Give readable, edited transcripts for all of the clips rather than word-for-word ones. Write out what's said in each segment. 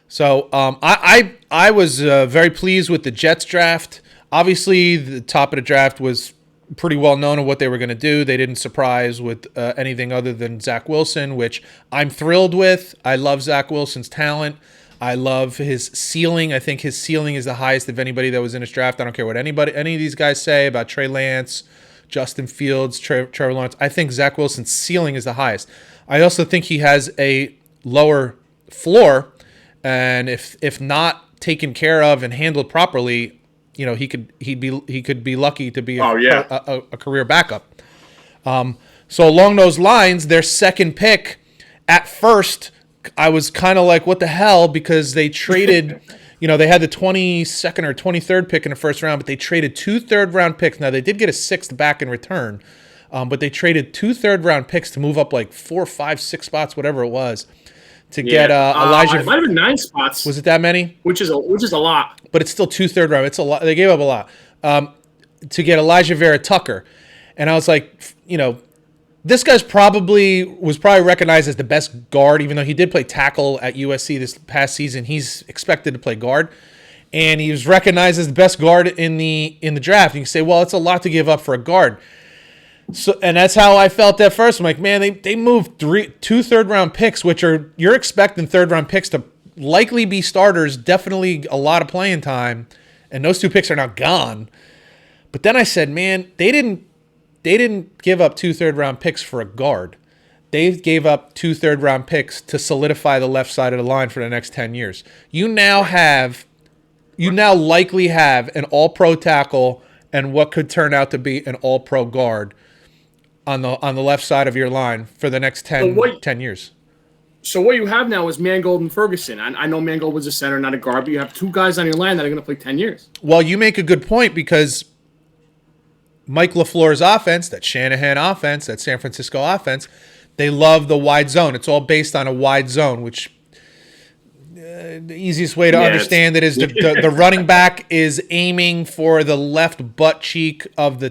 So I was very pleased with the Jets draft. Obviously, the top of the draft was pretty well known of what they were going to do. They didn't surprise with anything other than Zach Wilson, which I'm thrilled with. I love Zach Wilson's talent. I love his ceiling. I think his ceiling is the highest of anybody that was in his draft. I don't care what any of these guys say about Trey Lance, Justin Fields, Trevor Lawrence. I think Zach Wilson's ceiling is the highest. I also think he has a lower floor, and if not taken care of and handled properly, you know, he could be lucky to be a career backup. So along those lines, their second pick, at first, I was kind of like, what the hell? Because they traded, you know, they had the 22nd or 23rd pick in the first round, but they traded 2 third-round picks. Now, they did get a 6th back in return, but they traded 2 third-round picks to move up like 4, 5, 6 spots, whatever it was, to get Elijah. It might have been 9 spots. Was it that many? Which is a lot. But it's still 2 third-round. It's a lot. They gave up a lot to get Elijah Vera Tucker. And I was like, you know, this guy's probably recognized as the best guard, even though he did play tackle at USC this past season. He's expected to play guard, and he was recognized as the best guard in the draft. And you can say, well, it's a lot to give up for a guard. So, and that's how I felt at first. I'm like, man, they moved 2 third-round picks, which are, you're expecting third-round picks to likely be starters, definitely a lot of playing time, and those 2 picks are now gone. But then I said, man, they didn't give up 2 third-round picks for a guard. They gave up 2 third-round picks to solidify the left side of the line for the next 10 years. You now likely have an all-pro tackle and what could turn out to be an all-pro guard on the left side of your line for the next 10 years. So what you have now is Mangold and Ferguson. I know Mangold was a center, not a guard, but you have 2 guys on your line that are going to play 10 years. Well, you make a good point, because Mike LaFleur's offense, that Shanahan offense, that San Francisco offense, they love the wide zone. It's all based on a wide zone, which the easiest way to understand it is the running back is aiming for the left butt cheek of the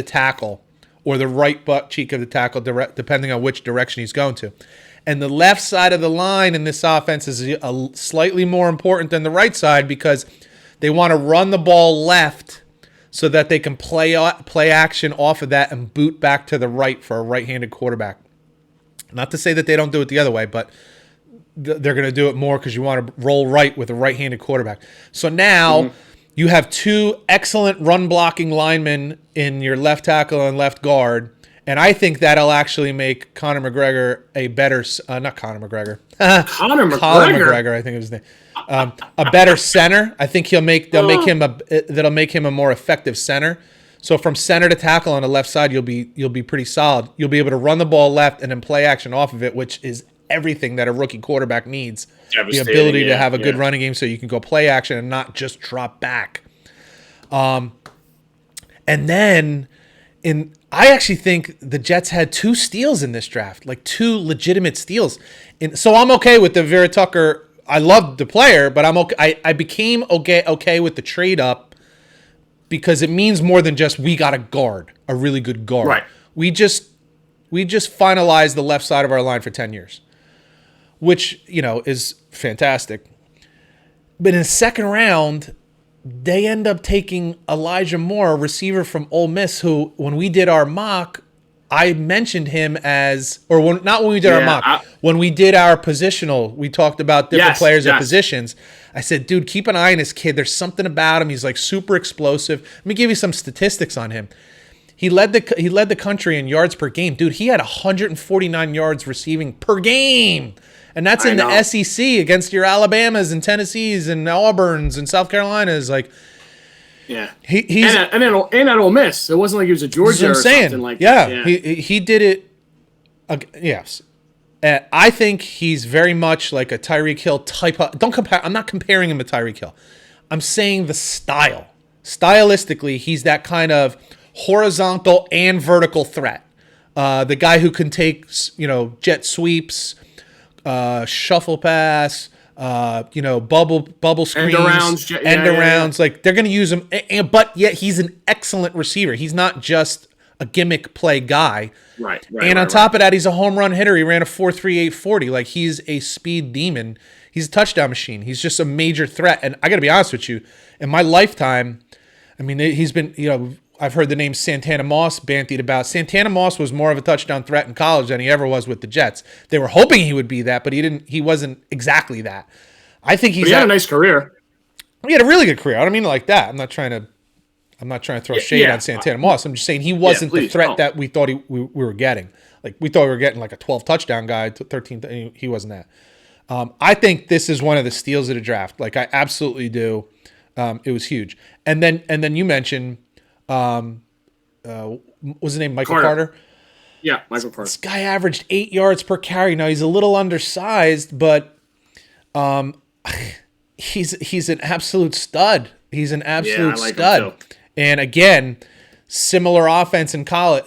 tackle, or the right butt cheek of the tackle, depending on which direction he's going to. And the left side of the line in this offense is slightly more important than the right side, because they want to run the ball left so that they can play action off of that and boot back to the right for a right-handed quarterback. Not to say that they don't do it the other way, but they're going to do it more because you want to roll right with a right-handed quarterback. So now you have 2 excellent run-blocking linemen in your left tackle and left guard, and I think that'll actually make Conor McGregor a better not Conor McGregor. Colin McGregor, I think it was his name. A better center. I think that'll make him a more effective center. So from center to tackle on the left side, you'll be pretty solid. You'll be able to run the ball left and then play action off of it, which is everything that a rookie quarterback needs. The ability to have a good running game so you can go play action and not just drop back. And then I actually think the Jets had 2 steals in this draft, like 2 legitimate steals. So I'm okay with the Vera Tucker. I loved the player, but I'm okay. I became okay with the trade up, because it means more than just we got a really good guard. Right. We just finalized the left side of our line for 10 years, which, you know, is fantastic. But in the second round, they end up taking Elijah Moore, a receiver from Ole Miss, who, when we did our mock, I mentioned him as, not when we did our mock, when we did our positional, we talked about different players at positions. I said, dude, keep an eye on this kid. There's something about him. He's like super explosive. Let me give you some statistics on him. He led the country in yards per game. Dude, he had 149 yards receiving per game. And that's in the SEC against your Alabamas and Tennessees and Auburns and South Carolinas. Like, yeah, he's and at Ole Miss, it wasn't like he was a Georgia or something like that. Yeah, he did it. Yes, I think he's very much like a Tyreek Hill type. Don't compare. I'm not comparing him to Tyreek Hill. I'm saying the style. Stylistically, he's that kind of horizontal and vertical threat. The guy who can take, you know, jet sweeps, shuffle pass, bubble screens, end arounds. Like, they're going to use him, but yet he's an excellent receiver. He's not just a gimmick play guy. Right. And on top of that, he's a home run hitter. He ran a 4.38 40. Like, he's a speed demon. He's a touchdown machine. He's just a major threat. And I got to be honest with you, in my lifetime, I mean, he's been, I've heard the name Santana Moss bandied about. Santana Moss was more of a touchdown threat in college than he ever was with the Jets. They were hoping he would be that, but he wasn't exactly that. I think he had a nice career. He had a really good career. I don't mean it like that. I'm not trying to throw shade on Santana Moss. I'm just saying he wasn't the threat that we thought we were getting. Like, we thought we were getting like a 12 touchdown guy to 13. He wasn't that. I think this is one of the steals of the draft. Like, I absolutely do. It was huge. And then you mentioned, what was his name? Michael Carter? Yeah, Michael Carter. This guy averaged 8 yards per carry. Now, he's a little undersized, but he's an absolute stud. He's an absolute stud. And again, similar offense in college.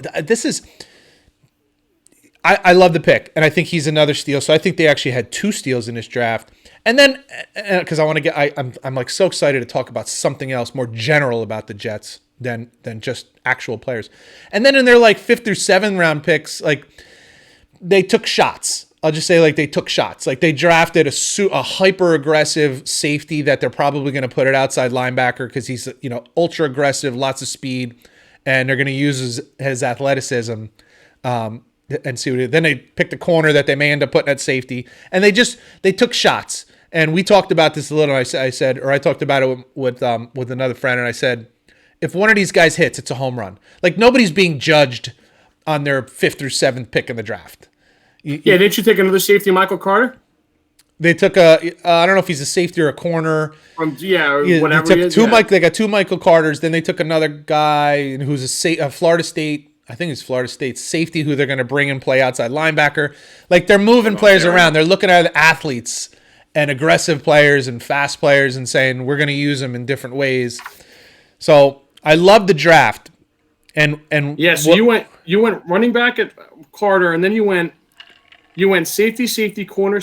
I love the pick, and I think he's another steal. So I think they actually had 2 steals in this draft. And then, because I want to get, I'm like so excited to talk about something else more general about the Jets than just actual players. And then in their like 5th through 7th round picks, like, they took shots. I'll just say, like, they took shots. Like, they drafted a hyper aggressive safety that they're probably going to put at outside linebacker because he's, ultra aggressive, lots of speed, and they're going to use his athleticism. And see what then they picked a corner that they may end up putting at safety, and they took shots. And we talked about this a little. I talked about it with another friend, and I said, if one of these guys hits, it's a home run. Like, nobody's being judged on their 5th through 7th pick in the draft. Didn't you take another safety, Michael Carter? They took I don't know if he's a safety or a corner. Whatever. They got 2 Michael Carters. Then they took another guy who's a Florida State. I think it's Florida State safety who they're going to bring and play outside linebacker. Like, they're moving players around. They're looking at athletes and aggressive players and fast players and saying, we're going to use them in different ways. So I love the draft. So you went running back at Carter, and then you went safety, corner.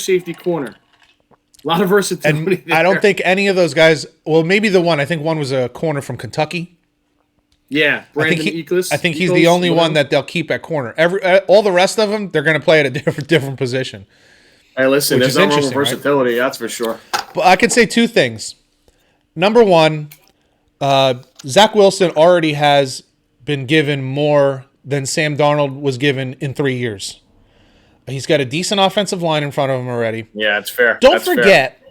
A lot of versatility. And I don't think any of those guys, well, maybe the one, I think one was a corner from Kentucky. Yeah, Brandon Eagles. I think he's the only one that they'll keep at corner. All the rest of them, they're going to play at a different position. Hey, listen, there's no versatility, right? That's for sure. But I could say 2 things. Number one, Zach Wilson already has been given more than Sam Darnold was given in 3 years. He's got a decent offensive line in front of him already. Yeah, it's fair. Don't forget,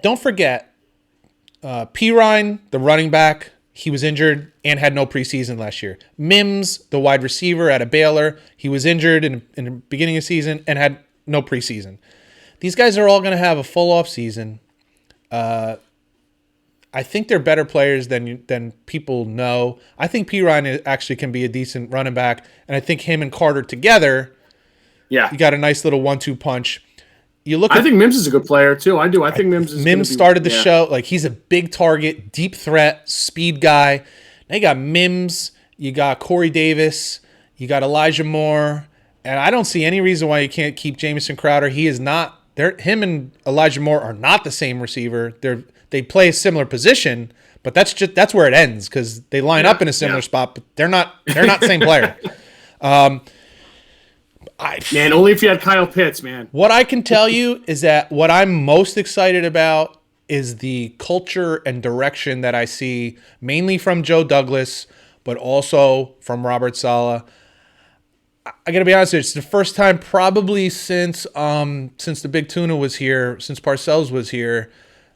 Pirine, the running back, he was injured and had no preseason last year. Mims, the wide receiver out of Baylor, he was injured in the beginning of the season and had no preseason. These guys are all going to have a full off season. I think they're better players than people know. I think Pirine actually can be a decent running back, and I think him and Carter together, you got a nice little 1-2 punch. I think Mims is a good player too. I do. I think Mims started the show. Like, he's a big target, deep threat, speed guy. Now you got Mims, you got Corey Davis, you got Elijah Moore, and I don't see any reason why you can't keep Jamison Crowder. He is not there. Him and Elijah Moore are not the same receiver. They play a similar position, but that's where it ends because they line up in a similar spot, but they're not the same player. Only if you had Kyle Pitts, man. What I can tell you is that what I'm most excited about is the culture and direction that I see, mainly from Joe Douglas, but also from Robert Saleh. I got to be honest with you, it's the first time probably since the Big Tuna was here, since Parcells was here,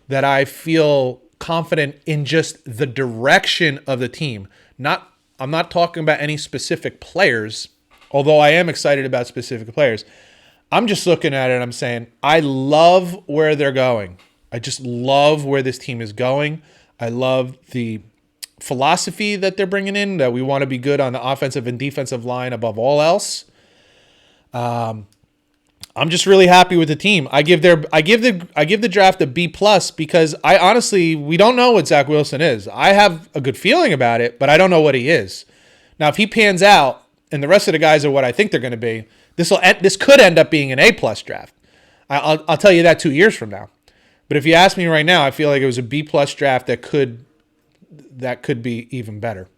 that I feel confident in just the direction of the team. I'm not talking about any specific players, although I am excited about specific players. I'm just looking at it and I'm saying, I love where they're going. I just love where this team is going. I love the philosophy that they're bringing in, that we want to be good on the offensive and defensive line above all else. I'm just really happy with the team. I give the draft a B+ because we don't know what Zach Wilson is. I have a good feeling about it, but I don't know what he is. Now, if he pans out and the rest of the guys are what I think they're going to be, this could end up being an A+ draft. I'll tell you that 2 years from now. But if you ask me right now, I feel like it was a B+ draft that could be even better.